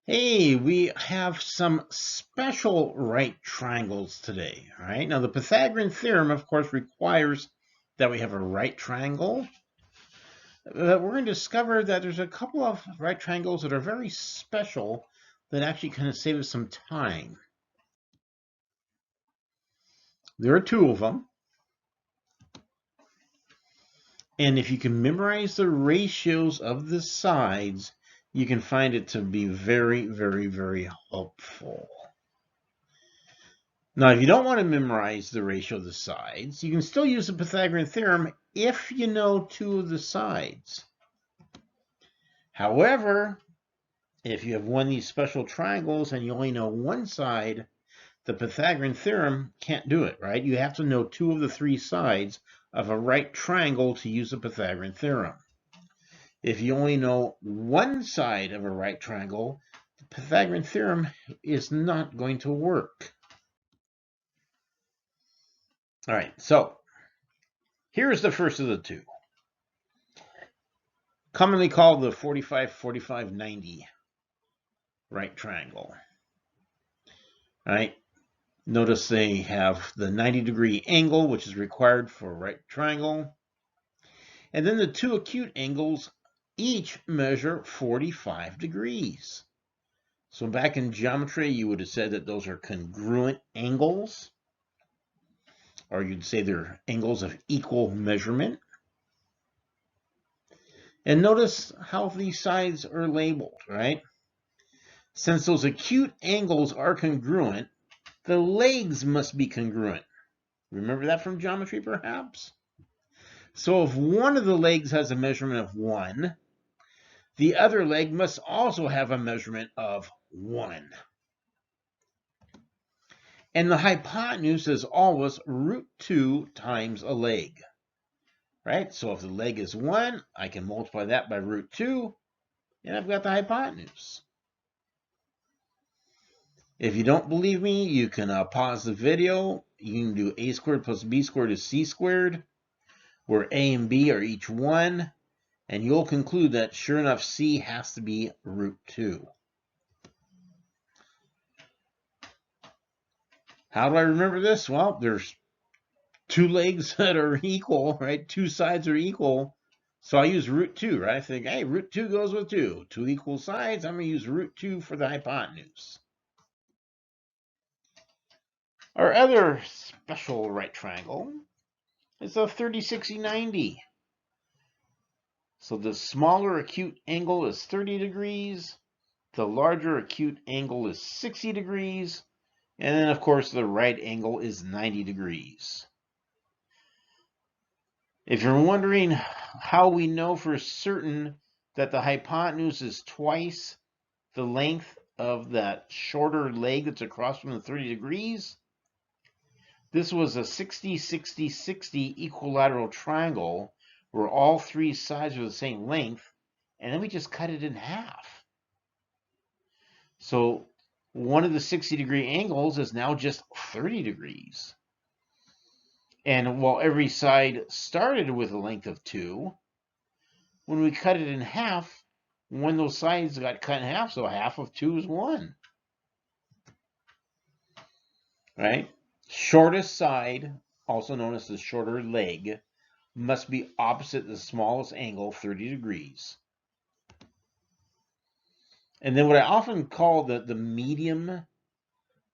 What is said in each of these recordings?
Hey, we have some special right triangles today. All right. Now, the Pythagorean theorem, of course, requires that we have a right triangle. But we're going to discover that there's a couple of right triangles that are very special that actually kind of save us some time. There are two of them. And if you can memorize the ratios of the sides, you can find it to be very, very, very helpful. Now, if you don't want to memorize the ratio of the sides, you can still use the Pythagorean theorem if you know two of the sides. However, if you have one of these special triangles and you only know one side, the Pythagorean theorem can't do it, right? You have to know two of the three sides of a right triangle to use the Pythagorean theorem. If you only know one side of a right triangle, the Pythagorean theorem is not going to work. All right, so here's the first of the two, commonly called the 45-45-90 right triangle. All right, notice they have the 90-degree angle, which is required for a right triangle. And then the two acute angles each measure 45 degrees. So back in geometry, you would have said that those are congruent angles, or you'd say they're angles of equal measurement. And notice how these sides are labeled, right? Since those acute angles are congruent, the legs must be congruent. Remember that from geometry, perhaps? So if one of the legs has a measurement of 1, the other leg must also have a measurement of 1. And the hypotenuse is always √2 times a leg, right? So if the leg is 1, I can multiply that by √2, and I've got the hypotenuse. If you don't believe me, you can pause the video. You can do a squared plus b squared is c squared, where a and b are each 1, and you'll conclude that sure enough, c has to be √2. How do I remember this? Well, there's two legs that are equal, right? Two sides are equal. So I use √2, right? I think, hey, √2 goes with 2. Two equal sides, I'm going to use √2 for the hypotenuse. Our other special right triangle is a 30-60-90. So the smaller acute angle is 30 degrees. The larger acute angle is 60 degrees. And then, of course, the right angle is 90 degrees. If you're wondering how we know for certain that the hypotenuse is twice the length of that shorter leg that's across from the 30 degrees, this was a 60-60-60 equilateral triangle where all three sides are the same length, and then we just cut it in half. So one of the 60-degree angles is now just 30 degrees. And while every side started with a length of 2, when we cut it in half, one of those sides got cut in half, so half of 2 is 1. Right? Shortest side, also known as the shorter leg, must be opposite the smallest angle, 30 degrees. And then what I often call the medium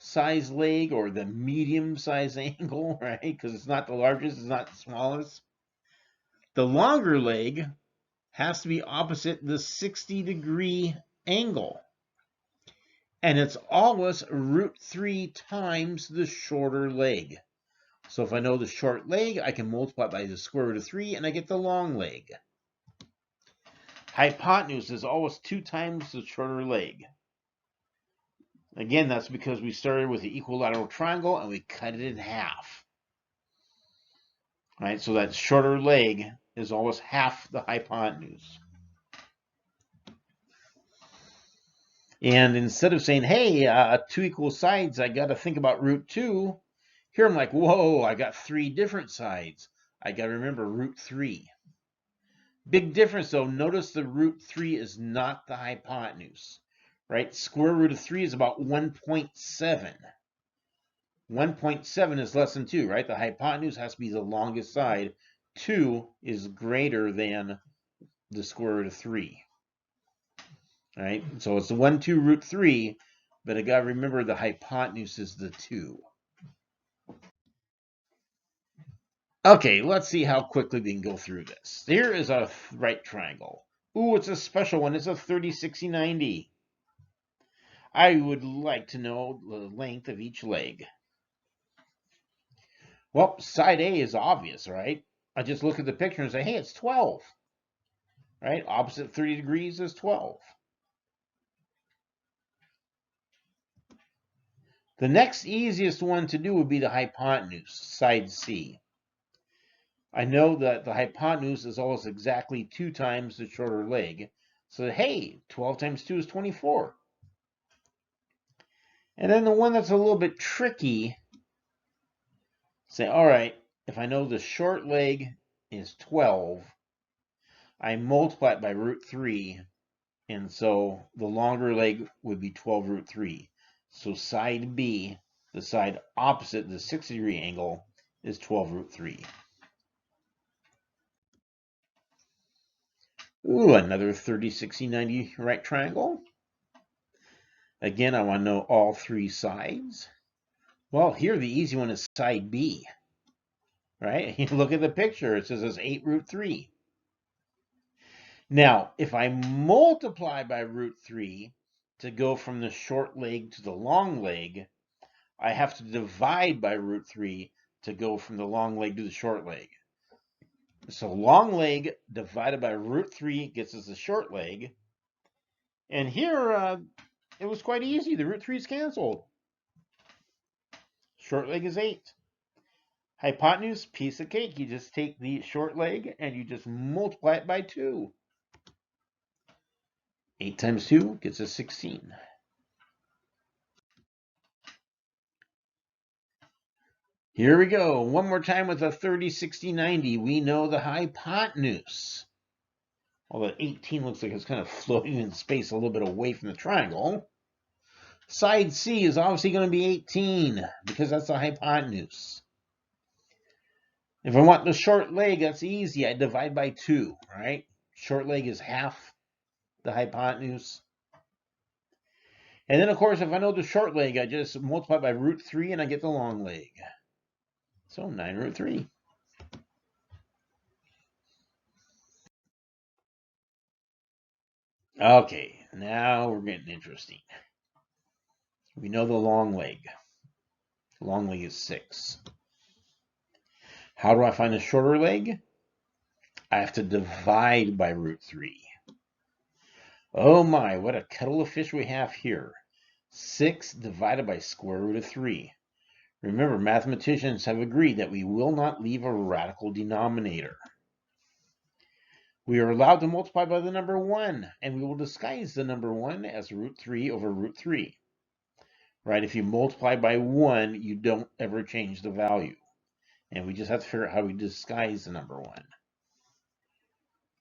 size leg, or the medium size angle, right? Because it's not the largest, it's not the smallest. The longer leg has to be opposite the 60-degree angle. And it's always √3 times the shorter leg. So if I know the short leg, I can multiply by the square root of 3, and I get the long leg. Hypotenuse is always 2 times the shorter leg. Again, that's because we started with the equilateral triangle, and we cut it in half. Right, so that shorter leg is always half the hypotenuse. And instead of saying, hey, 2 equal sides, I got to think about √2, here I'm like, whoa, I got 3 different sides. I got to remember √3. Big difference though, notice the √3 is not the hypotenuse. right? Square root of 3 is about 1.7. 1.7 is less than 2, right? The hypotenuse has to be the longest side. 2 is greater than the square root of 3. All right, so it's the 1, 2 root 3, but I got to remember the hypotenuse is the 2. Okay, let's see how quickly we can go through this. Here is a right triangle. Ooh, it's a special one. It's a 30, 60, 90. I would like to know the length of each leg. Well, side A is obvious, right? I just look at the picture and say, hey, it's 12. Right? Opposite 30 degrees is 12. The next easiest one to do would be the hypotenuse, side C. I know that the hypotenuse is almost exactly 2 times the shorter leg. So, hey, 12 times 2 is 24. And then the one that's a little bit tricky, say, all right, if I know the short leg is 12, I multiply it by root 3, and so the longer leg would be 12 root 3. So side B, the side opposite the 60-degree angle, is 12 root 3. Ooh, another 30, 60, 90 right triangle. Again, I want to know all 3 sides. Well, here the easy one is side B, right? You look at the picture, it says it's 8 root 3. Now, if I multiply by root 3 to go from the short leg to the long leg, I have to divide by root 3 to go from the long leg to the short leg. So long leg divided by root 3 gets us the short leg. And here, it was quite easy. The root 3 is canceled. Short leg is 8. Hypotenuse, piece of cake. You just take the short leg and you just multiply it by 2. 8 times 2 gets us 16. Here we go. One more time with a 30, 60, 90. We know the hypotenuse. Although 18 looks like it's kind of floating in space a little bit away from the triangle. Side C is obviously going to be 18 because that's the hypotenuse. If I want the short leg, that's easy. I divide by 2, right? Short leg is half the hypotenuse. And then, of course, if I know the short leg, I just multiply by root 3 and I get the long leg. So 9 root 3. Okay, now we're getting interesting. We know the long leg. The long leg is 6. How do I find the shorter leg? I have to divide by root 3. Oh my, what a kettle of fish we have here. 6 divided by square root of 3. Remember, mathematicians have agreed that we will not leave a radical denominator. We are allowed to multiply by the number 1, and we will disguise the number 1 as root 3 over root 3. Right? If you multiply by 1, you don't ever change the value. And we just have to figure out how we disguise the number 1. Of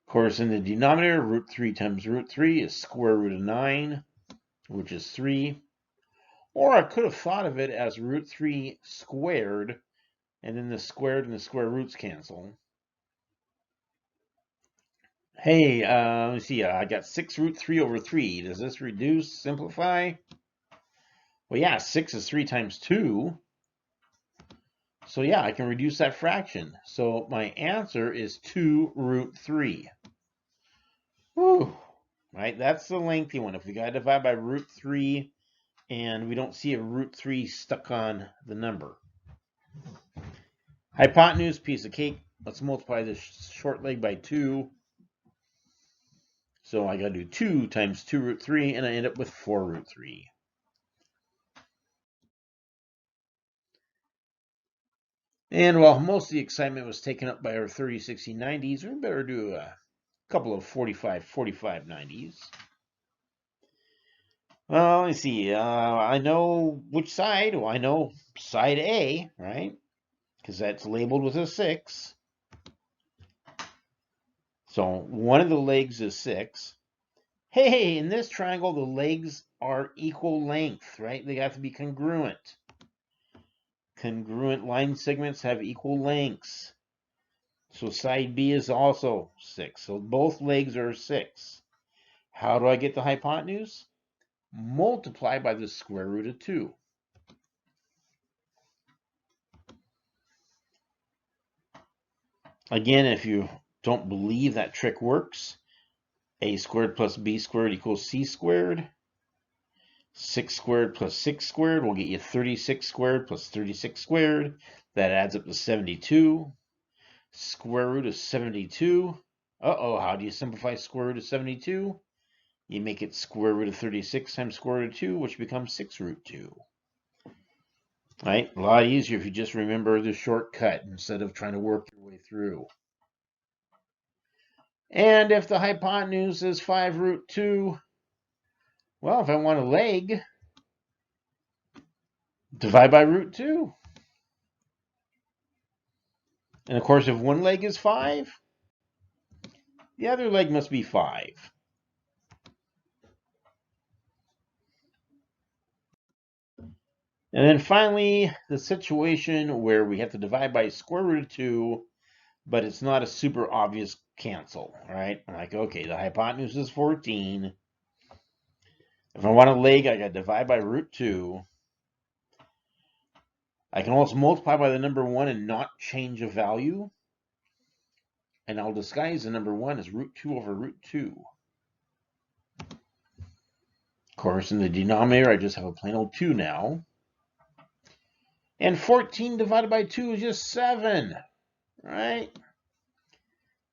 course, in the denominator, root 3 times root 3 is square root of 9, which is 3. Or I could have thought of it as root 3 squared, and then the squared and the square roots cancel. Hey, let me see, I got 6 root 3 over 3. Does this reduce, simplify? Well, yeah, 6 is 3 times 2. So yeah, I can reduce that fraction. So my answer is 2 root 3. Whew. Right, that's the lengthy one. If we got to divide by root 3 and we don't see a root 3 stuck on the number. Hypotenuse, piece of cake. Let's multiply this short leg by 2. So I got to do 2 times 2 root 3, and I end up with 4 root 3. And while most of the excitement was taken up by our 30, 60, 90s, we better do a couple of 45, 45, 90s. Well, let me see. I know which side. Well, I know side A, right? Because that's labeled with a 6. So one of the legs is 6. Hey, in this triangle, the legs are equal length, right? They have to be congruent. Congruent line segments have equal lengths. So side B is also 6. So both legs are 6. How do I get the hypotenuse? Multiply by the square root of 2. Again, if you don't believe that trick works, a squared plus b squared equals c squared. 6 squared plus 6 squared will get you 36 squared plus 36 squared. That adds up to 72. Square root of 72. Uh-oh, how do you simplify square root of 72? You make it square root of 36 times square root of 2, which becomes 6 root 2. Right? A lot easier if you just remember the shortcut instead of trying to work your way through. And if the hypotenuse is 5 root 2, well, if I want a leg, divide by root 2. And of course, if one leg is 5, the other leg must be 5. And then finally, the situation where we have to divide by square root of 2, but it's not a super obvious cancel, right? I'm like, okay, the hypotenuse is 14. If I want a leg, I got to divide by root 2. I can also multiply by the number 1 and not change a value. And I'll disguise the number 1 as root 2 over root 2. Of course, in the denominator, I just have a plain old 2 now. And 14 divided by 2 is just 7, right?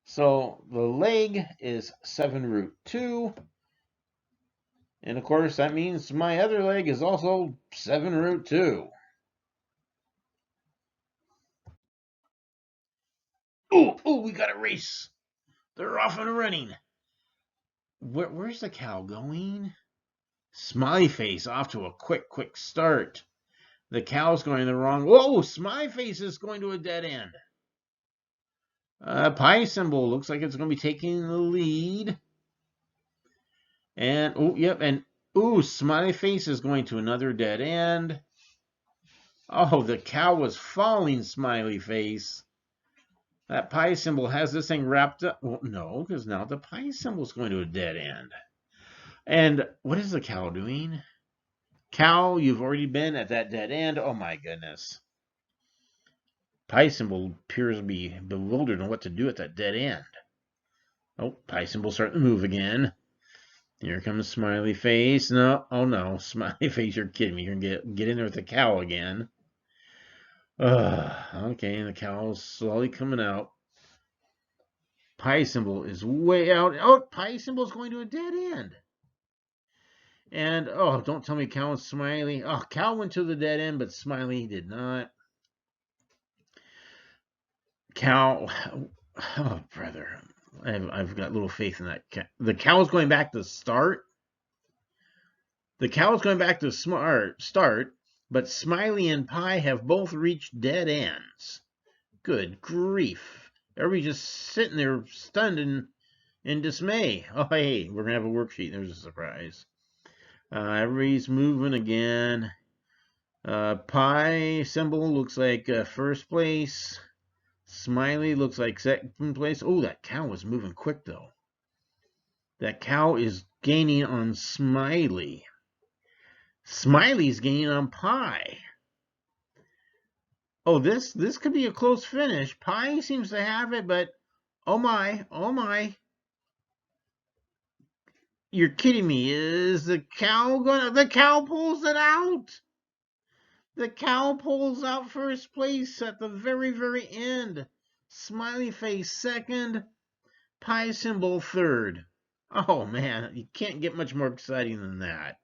So the leg is 7 root 2. And of course, that means my other leg is also 7 root 2. Ooh, we got a race. They're off and running. Where's the cow going? Smiley face off to a quick start. The cow's going the wrong. Whoa, Smiley face is going to a dead end. Pi symbol looks like it's going to be taking the lead. And, oh, yep, and, ooh, Smiley face is going to another dead end. Oh, the cow was following Smiley face. That pi symbol has this thing wrapped up. Well, no, because now the pi symbol is going to a dead end. And what is the cow doing? Cow, you've already been at that dead end. Oh, my goodness. Pi symbol appears to be bewildered on what to do at that dead end. Oh, pi symbol starting to move again. Here comes Smiley face. No, oh no, Smiley face, you're kidding me. You're going to get in there with the cow again. Okay, and the cow's slowly coming out. Pi symbol is way out. Oh, pi symbol is going to a dead end. And, oh, don't tell me cow and Smiley. Oh, cow went to the dead end, but Smiley did not. Cow, oh, brother. I've got little faith in that. The cow's going back to start. The cow's going back to start, but Smiley and Pi have both reached dead ends. Good grief. Everybody's just sitting there stunned in dismay. Oh, hey, we're going to have a worksheet. There's a surprise. Everybody's moving again. Pi symbol looks like first place. Smiley looks like second place. Oh, that cow was moving quick, though. That cow is gaining on Smiley. Smiley's gaining on Pi. Oh, this could be a close finish. Pi seems to have it, but oh my. You're kidding me. Is the cow gonna... The cow pulls it out. The cow pulls out first place at the very end. Smiley face second. Pi symbol third. Oh, man. You can't get much more exciting than that.